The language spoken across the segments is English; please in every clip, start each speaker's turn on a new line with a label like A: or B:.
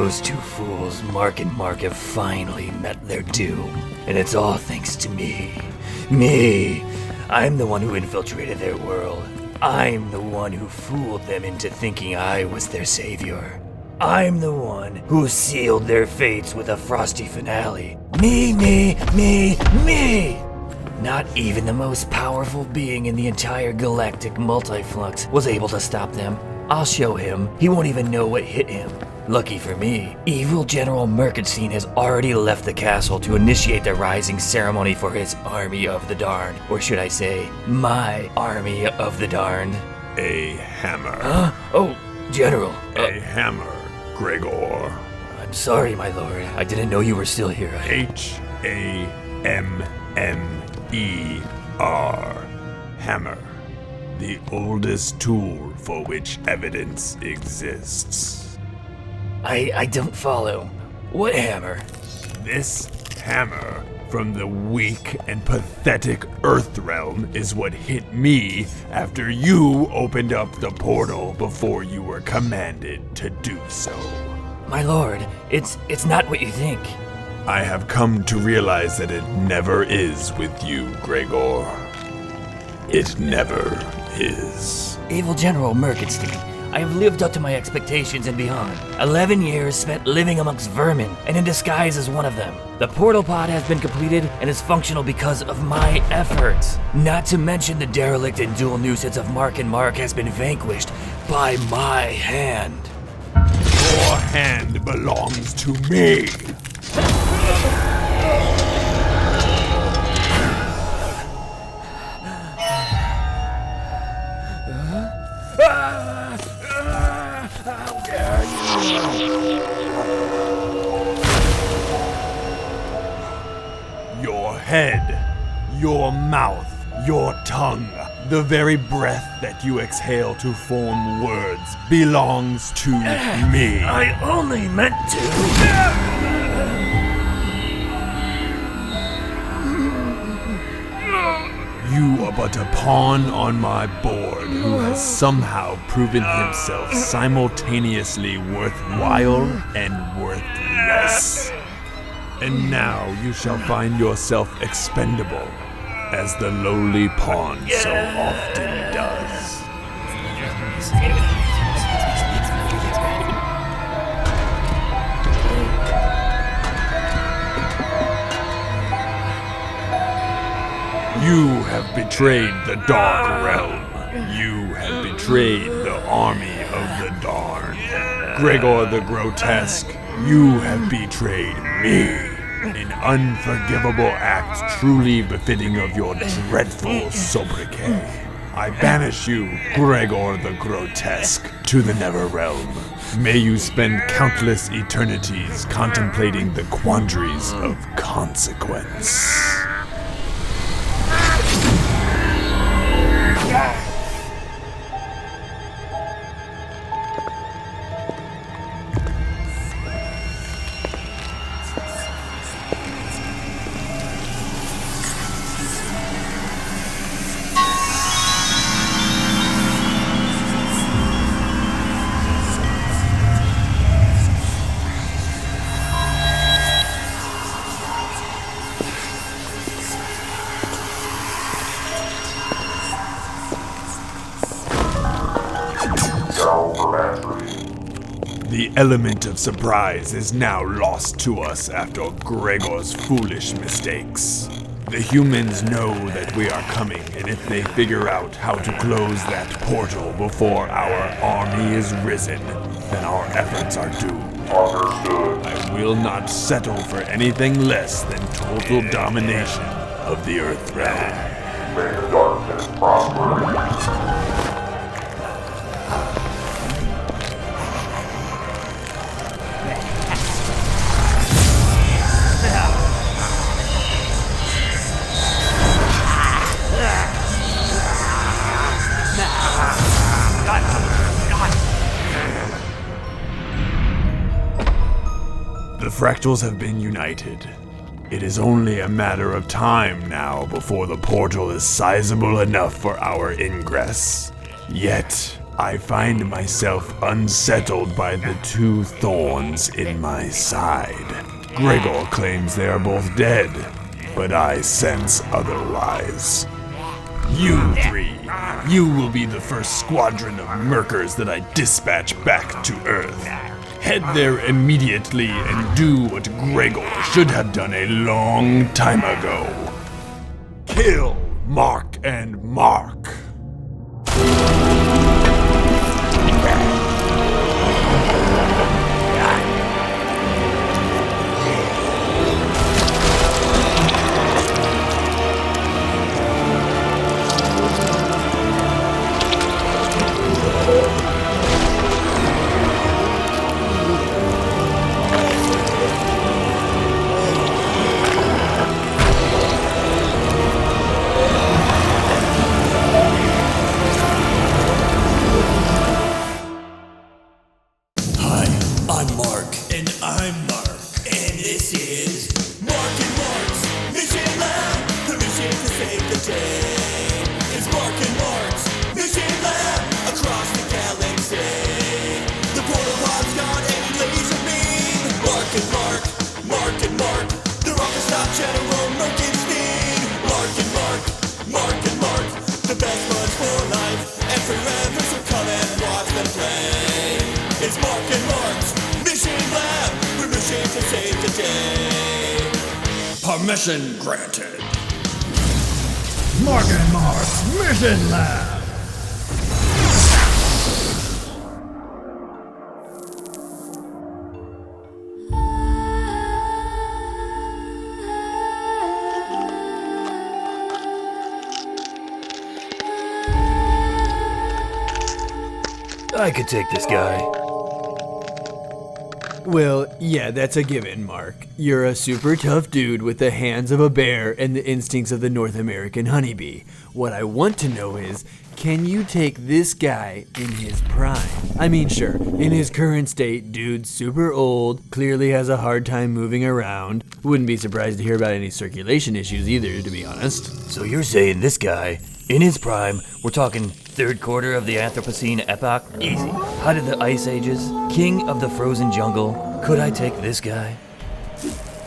A: Those two fools, Mark and Mark, have finally met their doom. And it's all thanks to me. Me! I'm the one who infiltrated their world. I'm the one who fooled them into thinking I was their savior. I'm the one who sealed their fates with a frosty finale. Me! Not even the most powerful being in the entire galactic multiflux was able to stop them. I'll show him. He won't even know what hit him. Lucky for me, evil General Murkenstein has already left the castle to initiate the rising ceremony for his army of the darned. Or should I say, my army of the darned.
B: A hammer.
A: Huh? Oh, General.
B: A hammer, Gregor.
A: I'm sorry, my lord. I didn't know you were still here.
B: Hammer. Hammer. The oldest tool for which evidence exists.
A: I don't follow. What hammer?
B: This hammer from the weak and pathetic Earth realm is what hit me after you opened up the portal before you were commanded to do so.
A: My lord, it's not what you think.
B: I have come to realize that it never is with you, Gregor. It never is.
A: Evil General Murkenstein, I have lived up to my expectations and beyond. 11 years spent living amongst vermin, and in disguise as one of them. The portal pod has been completed and is functional because of my efforts. Not to mention the derelict and dual nuisance of Mark and Mark has been vanquished by my hand.
B: Your hand belongs to me.
A: How dare you!
B: Your head, your mouth, your tongue, the very breath that you exhale to form words belongs to me.
A: I only meant to.
B: You are but a pawn on my board who has somehow proven himself simultaneously worthwhile and worthless. And now you shall find yourself expendable, as the lowly pawn so often does. You have betrayed the Dark Realm. You have betrayed the army of the Darned. Gregor the Grotesque, you have betrayed me. An unforgivable act truly befitting of your dreadful sobriquet. I banish you, Gregor the Grotesque, to the Never Realm. May you spend countless eternities contemplating the quandaries of consequence. The element of surprise is now lost to us after Gregor's foolish mistakes. The humans know that we are coming, and if they figure out how to close that portal before our army is risen, then our efforts are doomed.
C: Understood.
B: I will not settle for anything less than total domination of the Earth realm.
C: May the darkness prosper.
B: The fractals have been united. It is only a matter of time now before the portal is sizable enough for our ingress. Yet, I find myself unsettled by the 2 thorns in my side. Gregor claims they are both dead, but I sense otherwise. You 3, you will be the first squadron of Merkers that I dispatch back to Earth. Head there immediately and do what Gregor should have done a long time ago. Kill Mark and Mark.
D: General Murkenstein, Mark, the best buds for life and forever, so come and watch them play. It's Mark and Mark's Mission Lab, we're mission to save the day. Permission granted.
E: Mark and Mark's Mission Lab.
A: I could take this guy.
F: Well, yeah, that's a given, Mark. You're a super tough dude with the hands of a bear and the instincts of the North American honeybee. What I want to know is, can you take this guy in his prime? I mean, sure, in his current state, dude's super old, clearly has a hard time moving around. Wouldn't be surprised to hear about any circulation issues either, to be honest.
A: So you're saying this guy, in his prime, we're talking 3rd quarter of the Anthropocene epoch? Easy. Height of the Ice Ages, king of the frozen jungle. Could I take this guy?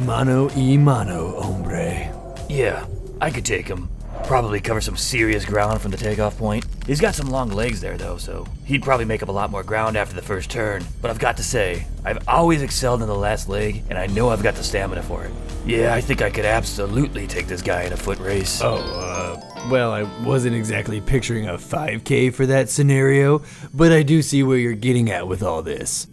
F: Mano y mano, hombre.
A: Yeah, I could take him. Probably cover some serious ground from the takeoff point. He's got some long legs there though, so he'd probably make up a lot more ground after the first turn. But I've got to say, I've always excelled in the last leg, and I know I've got the stamina for it. Yeah, I think I could absolutely take this guy in a foot race.
F: Well, I wasn't exactly picturing a 5K for that scenario, but I do see where you're getting at with all this.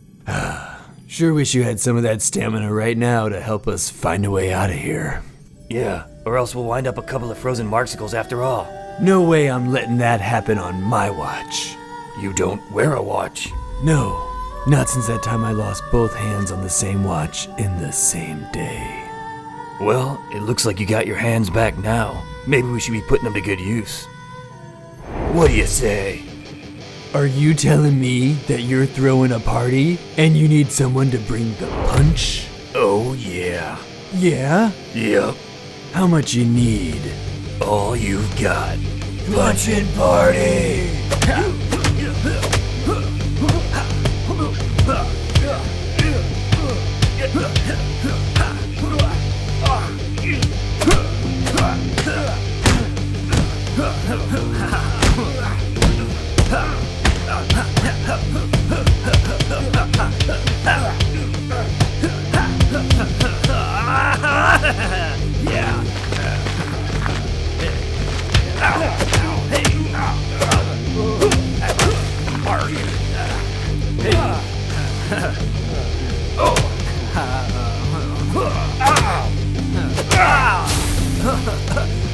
F: Sure wish you had some of that stamina right now to help us find a way out of here.
A: Yeah, or else we'll wind up a couple of frozen marksicles after all.
F: No way I'm letting that happen on my watch.
A: You don't wear a watch.
F: No, not since that time I lost both hands on the same watch in the same day.
A: Well, it looks like you got your hands back now. Maybe we should be putting them to good use. What do you say?
F: Are you telling me that you're throwing a party and you need someone to bring the punch?
A: Oh yeah.
F: Yeah?
A: Yep.
F: How much you need?
A: All you've got.
F: Punchin' party!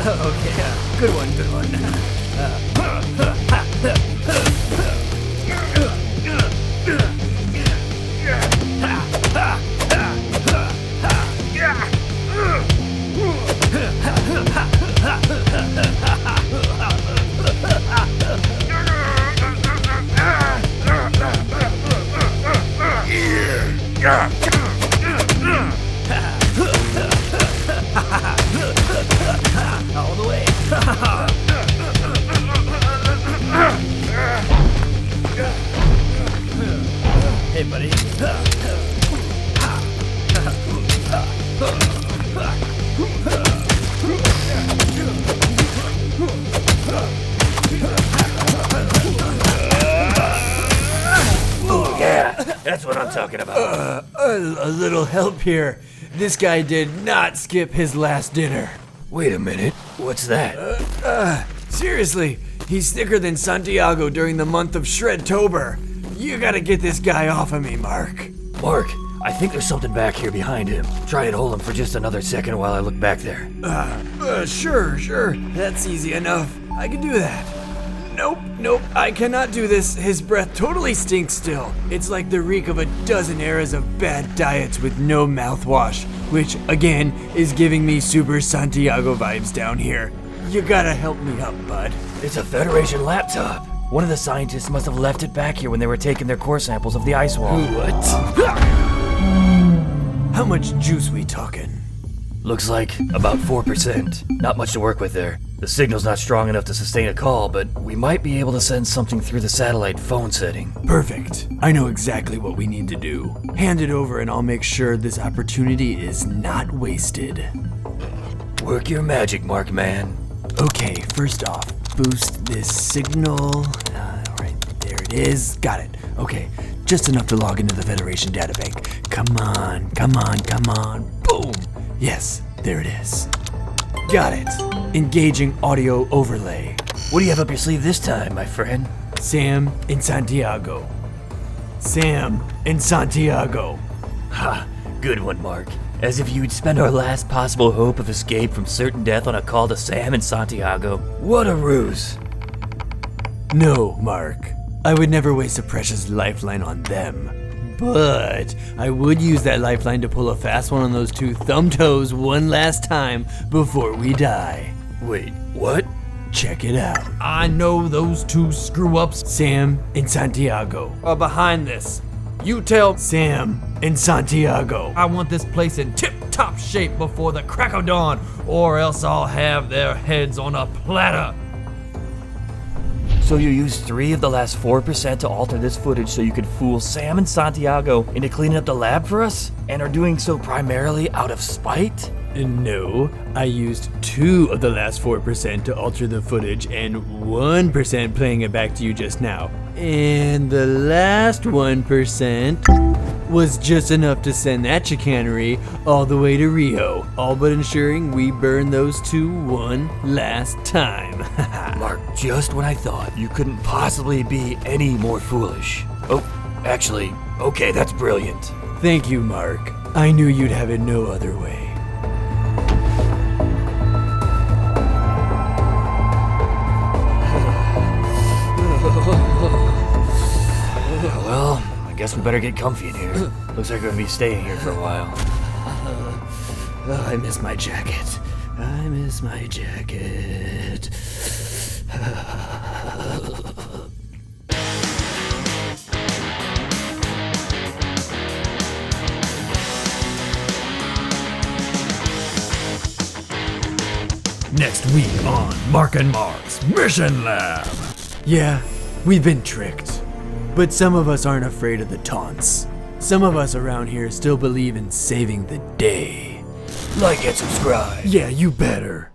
F: Okay, good one.
A: Yeah, that's what I'm talking about.
F: A little help here. This guy did not skip his last dinner.
A: Wait a minute, what's that?
F: Seriously, he's thicker than Santiago during the month of Shredtober. You gotta get this guy off of me, Mark.
A: Mark, I think there's something back here behind him. Try and hold him for just another second while I look back there.
F: Sure. That's easy enough. I can do that. Nope, I cannot do this. His breath totally stinks still. It's like the reek of a dozen eras of bad diets with no mouthwash, which, again, is giving me Super Santiago vibes down here. You gotta help me up, bud.
A: It's a Federation laptop. One of the scientists must have left it back here when they were taking their core samples of the ice wall.
F: What? How much juice we talking?
A: Looks like about 4%. Not much to work with there. The signal's not strong enough to sustain a call, but we might be able to send something through the satellite phone setting.
F: Perfect. I know exactly what we need to do. Hand it over and I'll make sure this opportunity is not wasted.
A: Work your magic, Mark man.
F: Okay, first off, boost this signal. Alright, there it is. Got it. Okay, just enough to log into the Federation databank. Come on. Boom! Yes, there it is. Got it. Engaging audio overlay.
A: What do you have up your sleeve this time, my friend?
F: Sam and Santiago. Sam and Santiago.
A: Ha, good one, Mark. As if you'd spend our last possible hope of escape from certain death on a call to Sam and Santiago. What a ruse.
F: No, Mark. I would never waste a precious lifeline on them. But I would use that lifeline to pull a fast one on those two thumb toes one last time before we die.
A: Wait, what?
F: Check it out.
E: I know those two screw-ups
F: Sam and Santiago.
E: are behind this. You tell
F: Sam and Santiago.
E: I want this place in tip-top shape before the crack of dawn, or else I'll have their heads on a platter.
A: So you used 3 of the last 4% to alter this footage so you could fool Sam and Santiago into cleaning up the lab for us? And are doing so primarily out of spite?
F: No, I used 2 of the last 4% to alter the footage and 1% playing it back to you just now. And the last 1% was just enough to send that chicanery all the way to Rio, all but ensuring we burn those 2 one last time.
A: Mark, just when I thought you couldn't possibly be any more foolish. Oh, actually, okay, that's brilliant.
F: Thank you, Mark. I knew you'd have it no other way.
A: Well, I guess we better get comfy in here. Looks like we're gonna be staying here for a while.
F: Oh, I miss my jacket.
E: Next week on Mark and Mark's Mission Lab.
F: Yeah, we've been tricked. But some of us aren't afraid of the taunts. Some of us around here still believe in saving the day.
A: Like and subscribe.
F: Yeah, you better.